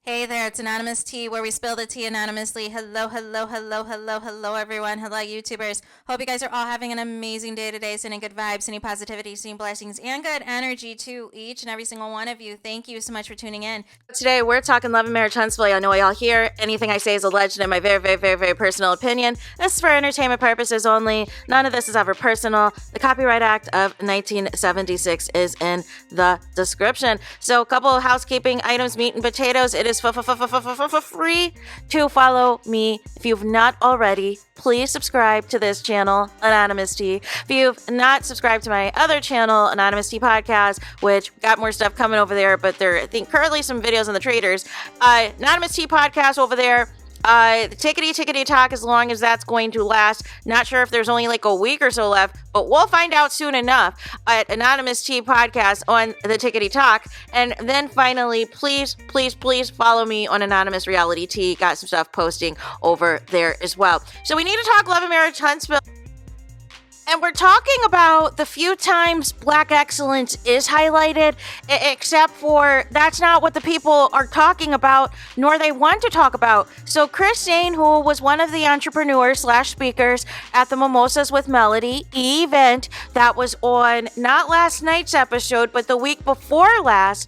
Hey there, it's Anonymous Tea, where we spill the tea anonymously. Hello, hello, hello, hello, hello, everyone. Hello, YouTubers. Hope you guys are all having an amazing day today, sending good vibes, sending positivity, sending blessings, and good energy to each and every single one of you. Thank you so much for tuning in. Today, we're talking love and marriage Huntsville. I know y'all here. Anything I say is alleged in my very, very, very, very personal opinion. This is for entertainment purposes only. None of this is ever personal. The Copyright Act of 1976 is in the description. So, a couple of housekeeping items, meat and potatoes. It is free to follow me. If you've not already, please subscribe to this channel, Anonymous Tea. If you've not subscribed to my other channel, Anonymous Tea Podcast, which got more stuff coming over there, but there are, I think, currently some videos on the traders. Anonymous Tea Podcast over there. The tickety talk, as long as that's going to last. Not sure if there's only like a week or so left, but we'll find out soon enough at Anonymous Tea Podcast on the tickety talk. And then finally, please follow me on Anonymous Reality Tea. Got some stuff posting over there as well. So we need to talk love and marriage Huntsville. And we're talking about the few times Black excellence is highlighted, except for that's not what the people are talking about, nor they want to talk about. So Chris SAIN, who was one of the entrepreneurs / speakers at the Mimosas with Melody event that was on not last night's episode, but the week before last,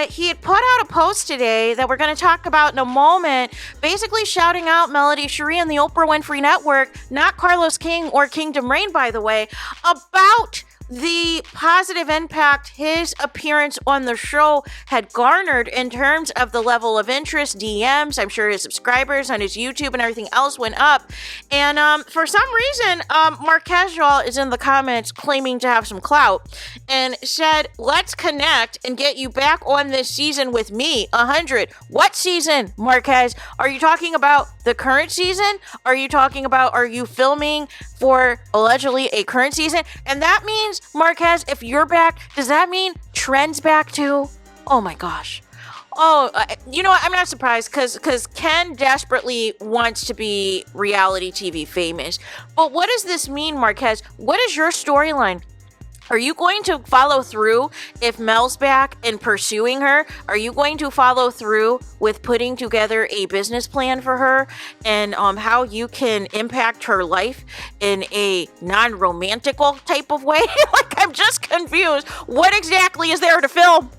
he had put out a post today that we're going to talk about in a moment, basically shouting out Melody Cherie and the Oprah Winfrey Network, not Carlos King or Kingdom Reign, by the way, about the positive impact his appearance on the show had garnered in terms of the level of interest, DMs. I'm sure his subscribers on his YouTube and everything else went up. And for some reason, MARQUEZ, y'all, is in the comments claiming to have some clout and said, let's connect and get you back on this season with me, 100. What season, MARQUEZ? Are you talking about the current season? Are you talking about, are you filming for allegedly a current season? And that means, MARQUEZ, if you're back, does that mean Trend's back too? Oh my gosh. Oh, you know what? I'm not surprised because Ken desperately wants to be reality TV famous. But what does this mean, MARQUEZ? What is your storyline? Are you going to follow through if Mel's back and pursuing her? Are you going to follow through with putting together a business plan for her and how you can impact her life in a non-romantical type of way? Like, I'm just confused. What exactly is there to film?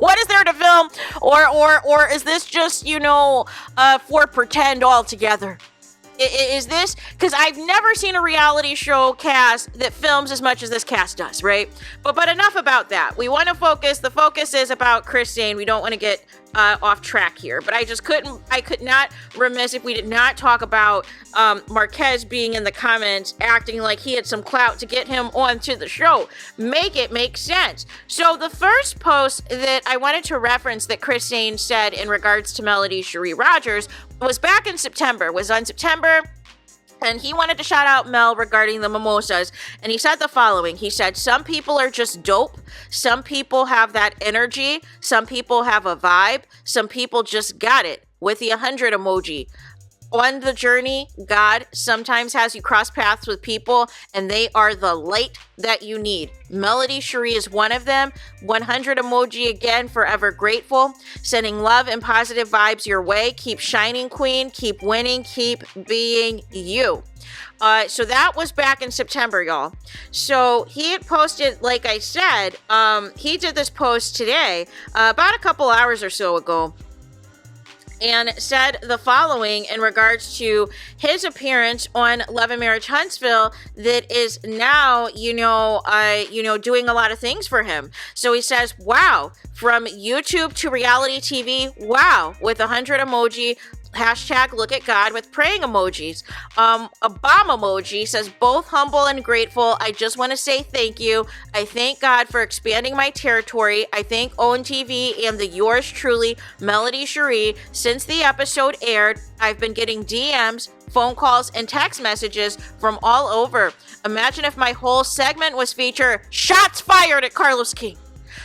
What is there to film? Or is this just, for pretend altogether? Is this, because I've never seen a reality show cast that films as much as this cast does, right? But enough about that. We want to focus. The focus is about Chris SAIN. We don't want to get off track here, but I could not remiss if we did not talk about MARQUEZ being in the comments acting like he had some clout to get him onto the show. Make it make sense. So the first post that I wanted to reference that Chris SAIN said in regards to Melody Cherie Rogers was back in September, and he wanted to shout out Mel regarding the Mimosas. And he said the following. He said, some people are just dope. Some people have that energy. Some people have a vibe. Some people just got it with the 100 emoji. On the journey, God sometimes has you cross paths with people, and they are the light that you need. Melody Cherie is one of them. 100 emoji again, forever grateful. Sending love and positive vibes your way. Keep shining, queen. Keep winning. Keep being you. So that was back in September, y'all. So he had posted, like I said, he did this post today, about a couple hours or so ago, and said the following in regards to his appearance on Love and Marriage Huntsville that is now, doing a lot of things for him. So he says, wow, from YouTube to reality TV, wow, with 100 emoji, hashtag look at God with praying emojis. Obama emoji says, both humble and grateful. I just want to say thank you. I thank God for expanding my territory. I thank OWN TV and the yours truly, Melody Cherie. Since the episode aired, I've been getting DMs, phone calls, and text messages from all over. Imagine if my whole segment was featured. Shots fired at Carlos King.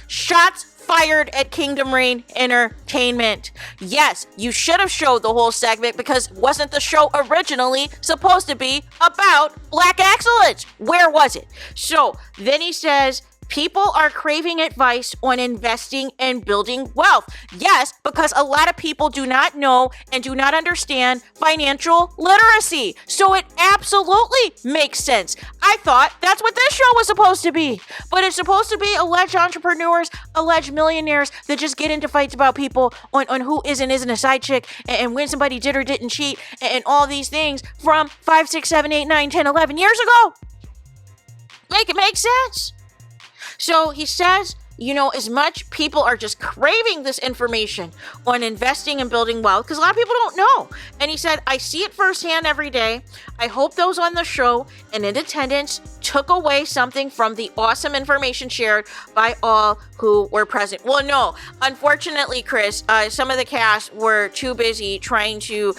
Shots fired at Kingdom Reign Entertainment. Yes, you should have showed the whole segment because wasn't the show originally supposed to be about Black excellence? Where was it? So then he says, People are craving advice on investing and building wealth. Yes, because a lot of people do not know and do not understand financial literacy. So it absolutely makes sense. I thought that's what this show was supposed to be. But it's supposed to be alleged entrepreneurs, alleged millionaires that just get into fights about people on who isn't a side chick and when somebody did or didn't cheat and all these things from 5, 6, 7, 8, 9, 10, 11 years ago. Make it make sense. So he says, as much people are just craving this information on investing and building wealth, because a lot of people don't know. And he said, I see it firsthand every day. I hope those on the show and in attendance took away something from the awesome information shared by all who were present. Well, no, unfortunately, Chris, some of the cast were too busy trying to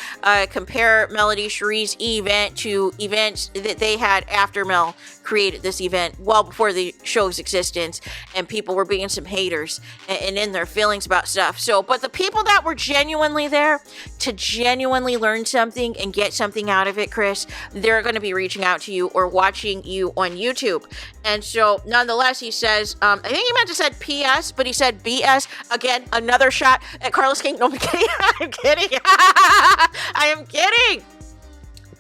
compare Melody Cherie's event to events that they had after Mel created this event, well before the show's existence, and people were being some haters and in their feelings about stuff. So, but the people that were genuinely there to genuinely learn something and get something out of it, Chris, they're going to be reaching out to you or watching you on YouTube. And so, nonetheless, he says, I think he meant to said PS, but he said BS. Again, another shot at Carlos King. No, I'm kidding. I'm kidding. I am kidding.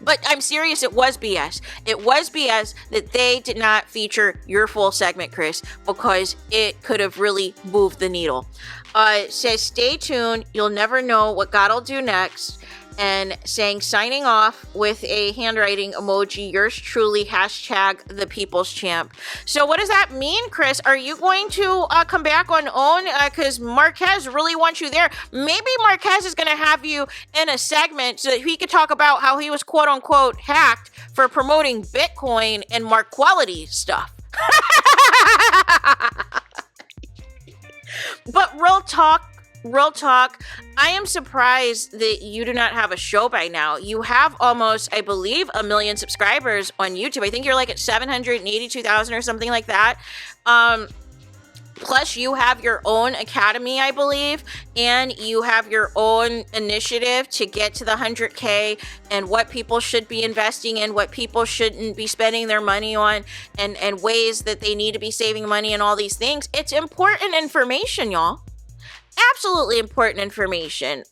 But I'm serious, it was BS. It was BS that they did not feature your full segment, Chris, because it could have really moved the needle. It says, stay tuned. You'll never know what God will do next. And saying, signing off with a handwriting emoji, yours truly, hashtag the people's champ. So what does that mean, Chris? Are you going to come back on OWN? Because Marquez really wants you there. Maybe Marquez is going to have you in a segment so that he could talk about how he was quote unquote hacked for promoting Bitcoin and Marquality stuff. But real talk, I am surprised that you do not have a show by now. You have almost, I believe, 1 million subscribers on YouTube. I think you're like at 782,000 or something like that. Plus, you have your own academy, I believe, and you have your own initiative to get to the 100K and what people should be investing in, what people shouldn't be spending their money on, and ways that they need to be saving money and all these things. It's important information, y'all. Absolutely important information.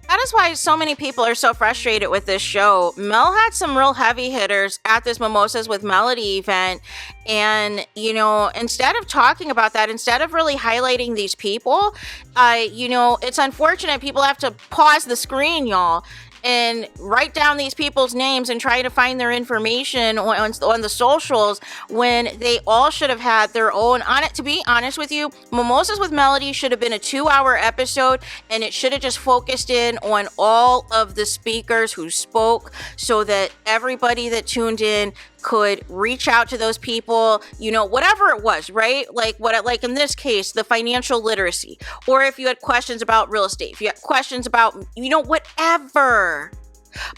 That is why so many people are so frustrated with this show. Mel had some real heavy hitters at this Mimosas with Melody event. And, instead of talking about that, instead of really highlighting these people, it's unfortunate people have to pause the screen, y'all, and write down these people's names and try to find their information on the socials when they all should have had their own on it. To be honest with you, Mimosas with Melody should have been a 2-hour episode, and it should have just focused in on all of the speakers who spoke so that everybody that tuned in could reach out to those people, whatever it was, right? Like in this case, the financial literacy, or if you had questions about real estate, if you had questions about, whatever.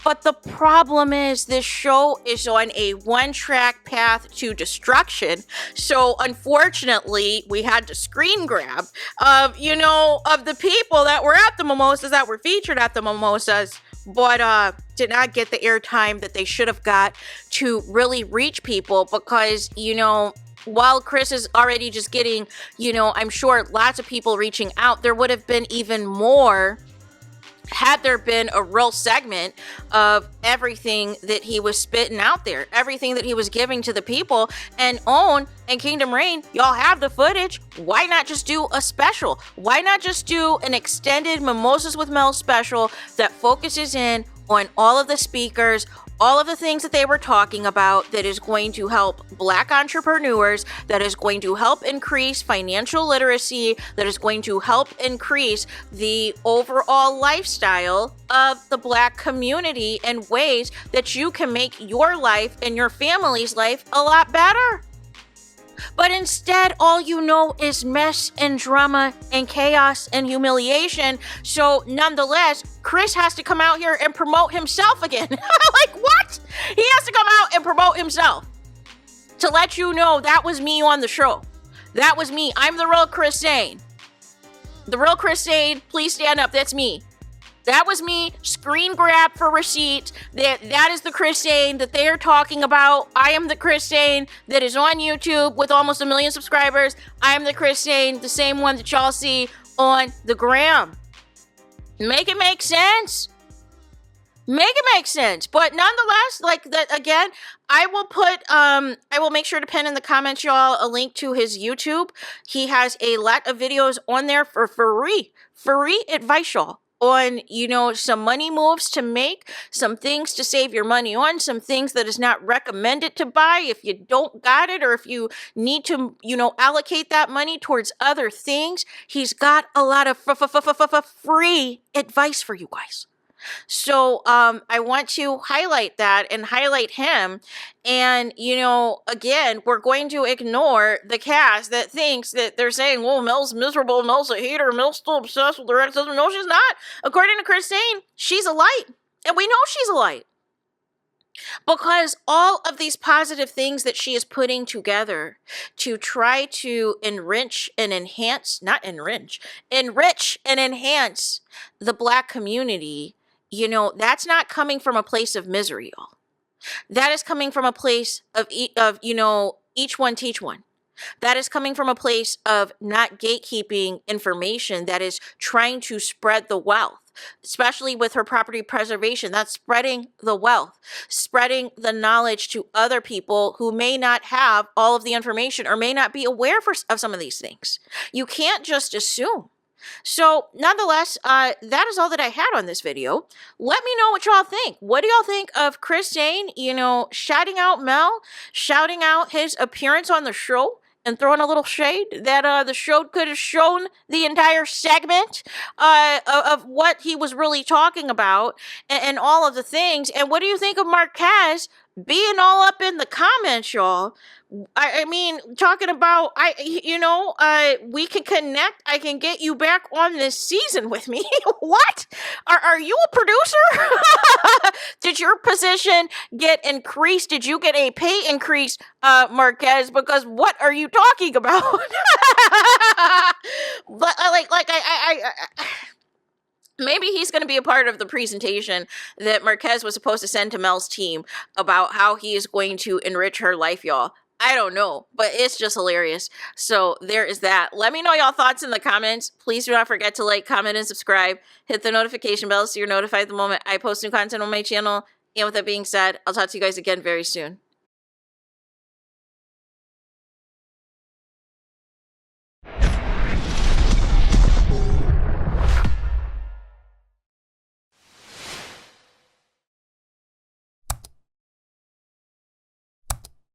But the problem is this show is on a one-track path to destruction. So unfortunately, we had to screen grab of the people that were at the Mimosas, that were featured at the Mimosas, but did not get the airtime that they should have got to really reach people because, while Chris is already just getting, I'm sure lots of people reaching out, there would have been even more had there been a real segment of everything that he was spitting out there, everything that he was giving to the people. And OWN and Kingdom Reign, y'all have the footage. Why not just do a special? Why not just do an extended Mimosas with Mel special that focuses in on all of the speakers, all of the things that they were talking about, that is going to help Black entrepreneurs, that is going to help increase financial literacy, that is going to help increase the overall lifestyle of the Black community in ways that you can make your life and your family's life a lot better. But instead, all you know is mess and drama and chaos and humiliation. So nonetheless, Chris has to come out here and promote himself again. Like, what? He has to come out and promote himself to let you know that was me on the show. That was me. I'm the real Chris SAIN. The real Chris SAIN, please stand up. That's me. That was me, screen grab for receipt. That is the Chris SAIN that they are talking about. I am the Chris SAIN that is on YouTube with almost 1 million subscribers. I am the Chris SAIN, the same one that y'all see on the gram. Make it make sense. Make it make sense. But nonetheless, like that again, I will make sure to pin in the comments, y'all, a link to his YouTube. He has a lot of videos on there for free advice, y'all, on, you know, some money moves to make, some things to save your money on, some things that is not recommended to buy if you don't got it, or if you need to, you know, allocate that money towards other things. He's got a lot of free advice for you guys. So I want to highlight that and highlight him. And, you know, again, we're going to ignore the cast that thinks that they're saying, well, Mel's miserable, Mel's a hater, Mel's still obsessed with her ex-husband. No, she's not. According to Chris SAIN, she's a light. And we know she's a light. Because all of these positive things that she is putting together to try to enrich and enhance the Black community, you know, that's not coming from a place of misery, y'all. That is coming from a place of you know, each one teach one. That is coming from a place of not gatekeeping information, that is trying to spread the wealth, especially with her property preservation. That's spreading the wealth, spreading the knowledge to other people who may not have all of the information or may not be aware of some of these things. You can't just assume. So nonetheless, that is all that I had on this video. Let me know what y'all think. What do y'all think of Chris SAIN, you know, shouting out Mel, shouting out his appearance on the show, and throwing a little shade that the show could have shown the entire segment of what he was really talking about, and all of the things. And what do you think of Marquez being all up in the comments, y'all? I mean, talking about, we can connect. I can get you back on this season with me. What? Are you a producer? Did your position get increased? Did you get a pay increase, Marquez? Because what are you talking about? But maybe he's going to be a part of the presentation that Marquez was supposed to send to Mel's team about how he is going to enrich her life, y'all. I don't know, but it's just hilarious. So there is that. Let me know y'all thoughts in the comments. Please do not forget to like, comment, and subscribe. Hit the notification bell so you're notified the moment I post new content on my channel. And with that being said, I'll talk to you guys again very soon.